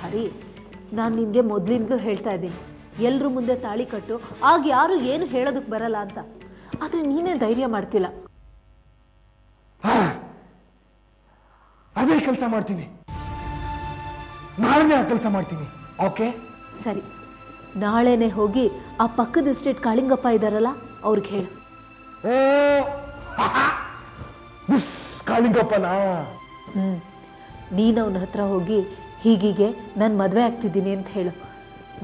ಹರಿ, ನಾನು ನಿನ್ಗೆ ಮೊದ್ಲಿಂದಲೂ ಹೇಳ್ತಾ ಇದ್ದೀನಿ, ಎಲ್ರ ಮುಂದೆ ತಾಳಿ ಕಟ್ಟು, ಆಗ ಯಾರು ಏನು ಹೇಳೋದಕ್ಕೆ ಬರಲ್ಲ ಅಂತ. ಆದ್ರೆ ನೀನೇ ಧೈರ್ಯ ಮಾಡ್ತಿಲ್ಲ. ಅದೇ ಕೆಲಸ ಮಾಡ್ತೀನಿ, ನಾಳೆ ಆ ಕೆಲಸ ಮಾಡ್ತೀನಿ. ಓಕೆ ಸರಿ, ನಾಳೆನೆ ಹೋಗಿ ಆ ಪಕ್ಕದ ಎಸ್ಟೇಟ್ ಕಾಳಿಂಗಪ್ಪ ಇದ್ದಾರಲ್ಲ ಅವ್ರಿಗೆ ಹೇಳು. ಓ ಕಾಳಿಂಗಪ್ಪನಾ? ನೀನು ಅವನ ಹತ್ರ ಹೋಗಿ ಹೀಗೀಗೆ ನಾನು ಮದುವೆ ಆಗ್ತಿದ್ದೀನಿ ಅಂತ ಹೇಳು.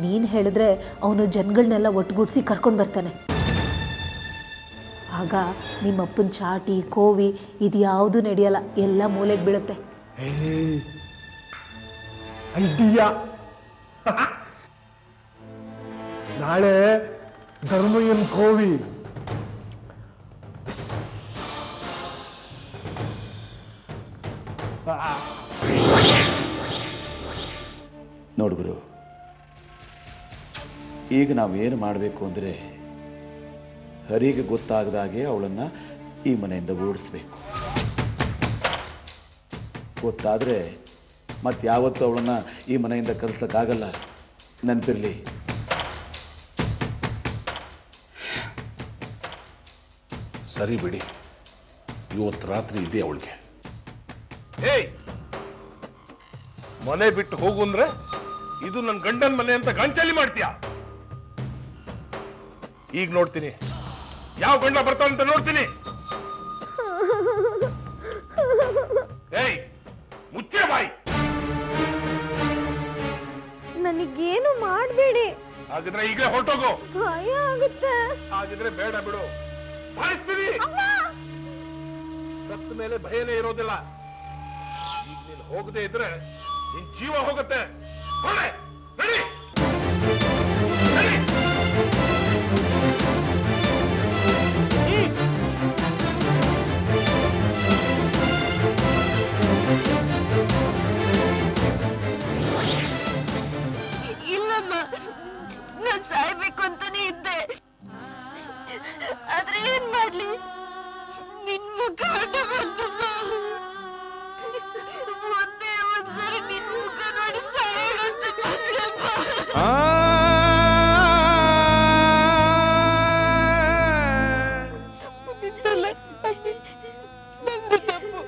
ನೀನು ಹೇಳಿದ್ರೆ ಅವನು ಜನಗಳನ್ನೆಲ್ಲ ಒಟ್ಟುಗೂಡಿಸಿ ಕರ್ಕೊಂಡು ಬರ್ತಾನೆ. ಆಗ ನಿಮ್ಮಪ್ಪನ ಚಾಟಿ ಕೋವಿ ಇದ್ಯಾವುದು ನಡೆಯಲ್ಲ, ಎಲ್ಲ ಮೂಲೆಗೆ ಬೀಳುತ್ತೆ. ನಾಳೆ ಧರ್ಮಯ್ಯನ್ ಕೋವಿ ನೋಡ್ಗುರು, ಈಗ ನಾವೇನು ಮಾಡಬೇಕು ಅಂದ್ರೆ ಹರಿಗೆ ಗೊತ್ತಾಗದಾಗೆ ಅವಳನ್ನ ಈ ಮನೆಯಿಂದ ಓಡಿಸ್ಬೇಕು. ಗೊತ್ತಾದ್ರೆ ಮತ್ತಾವತ್ತೂ ಅವಳನ್ನ ಈ ಮನೆಯಿಂದ ಕರೆಸಕ್ಕಾಗಲ್ಲ, ನೆನಪಿರ್ಲಿ. ಸರಿ ಬಿಡಿ, ಇವತ್ತು ರಾತ್ರಿ ಇದೆ ಅವಳಿಗೆ. ಮನೆ ಬಿಟ್ಟು ಹೋಗು ಅಂದ್ರೆ ಇದು ನನ್ನ ಗಂಡನ ಮನೆ ಅಂತ ಗಾಂಚಲಿ ಮಾಡ್ತೀಯಾ? ಈಗ ನೋಡ್ತೀನಿ ಯಾವ ಗಂಡ ಬರ್ತಾನಂತ ನೋಡ್ತೀನಿ. ಮುಚ್ಚೆ ಬಾಯಿ. ನನಗೇನು ಮಾಡಬೇಡಿ. ಹಾಗಿದ್ರೆ ಈಗಲೇ ಹೊರಟೋಗು. ಭಯ ಆಗುತ್ತೆ. ಹಾಗಿದ್ರೆ ಬೇಡ ಬಿಡು, ಸಾಯಿಸ್ತೀನಿ. ಸತ್ತ ಮೇಲೆ ಭಯನೇ ಇರೋದಿಲ್ಲ. ಈಗ ನೀನು ಹೋಗದೆ ಇದ್ರೆ ನಿನ್ ಜೀವ ಹೋಗುತ್ತೆ. ಹೊಡೆ, ನಡಿ, ನಡಿ. ಇಲ್ಲಮ್ಮ, ನಾನು ಸಾಯ್ಬೇಕು ಅಂತಾನೆ ಇದ್ದೆ. ಆದ್ರೆ ಏನ್ ಮಾಡ್ಲಿ, ನಿನ್ ಮುಖ ಒಂದೇ ಒಂದ್ಸರಿ ನಿನ್ ಮುಖ ನೋಡಿ ಸಾಯೋಣ ಬಂದಮ್ಮ. ನಂದು ತಪ್ಪು.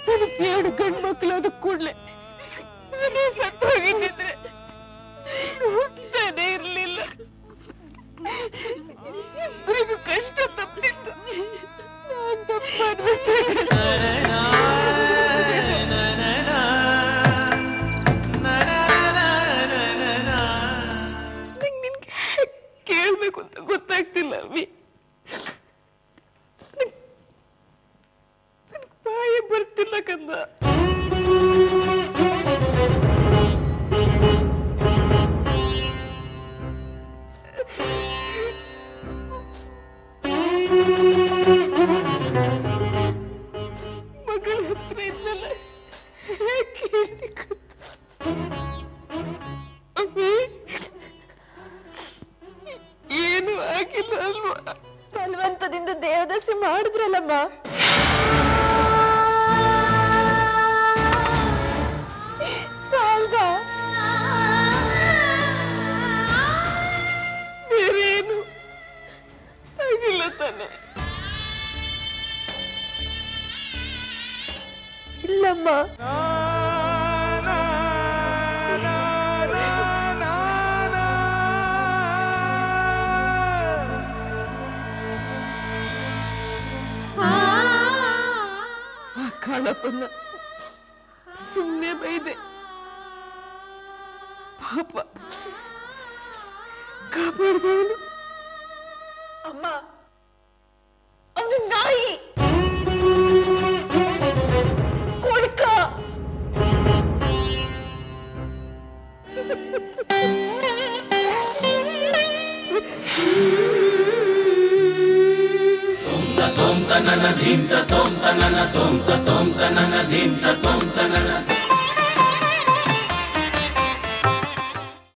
ನನಗೆ 2 ಗಂಡು ಮಕ್ಕಳು ಆದ ಕೂಡಲೇ ನಾನೇ ಸತ್ತು ಹೋಗಿದ್ದಿದ್ರೆ ಹೋಗ್ತಾನೆ ಇರ್ಲಿಲ್ಲ. ಇಬ್ಬರಿಗೂ ಕಷ್ಟ ತಪ್ಪಿತ್ತು. ನಾನ್ ತಪ್ಪು ನಿನ್ಗೆ ಕೇಳ್ಬೇಕು ಅಂತ ಗೊತ್ತಾಗ್ತಿಲ್ಲ ಅವಿ. ಬಾಯಿ ಬರ್ತಿಲ್ಲ ಕಂದ. ಮಗಳ ಹತ್ರ ಇದ್ದಲ್ಲ, ಏನು ಆಗಿಲ್ಲ ಅಲ್ವಾ? ಬಲವಂತದಿಂದ ದೇವದಾಸಿ ಮಾಡಿದ್ರಲ್ಲಮ್ಮ. ಸಾಲ್ದ ಬೇರೇನು ಆಗಿಲ್ಲ ತಾನೆ? ಇಲ್ಲಮ್ಮ. ಕಾಳಪ್ಪನ್ನ ಸುಮ್ಮನೆ ಬೈದೆ. ಪಾಪ ಕಾಪಾಡ್ದವನು. ಅಮ್ಮ, ಅವನು ನಾಯಿ, ಕೊಳ್ಕ. Tom ta na na dim ta tom ta na na tom ta na dim ta tom ta na na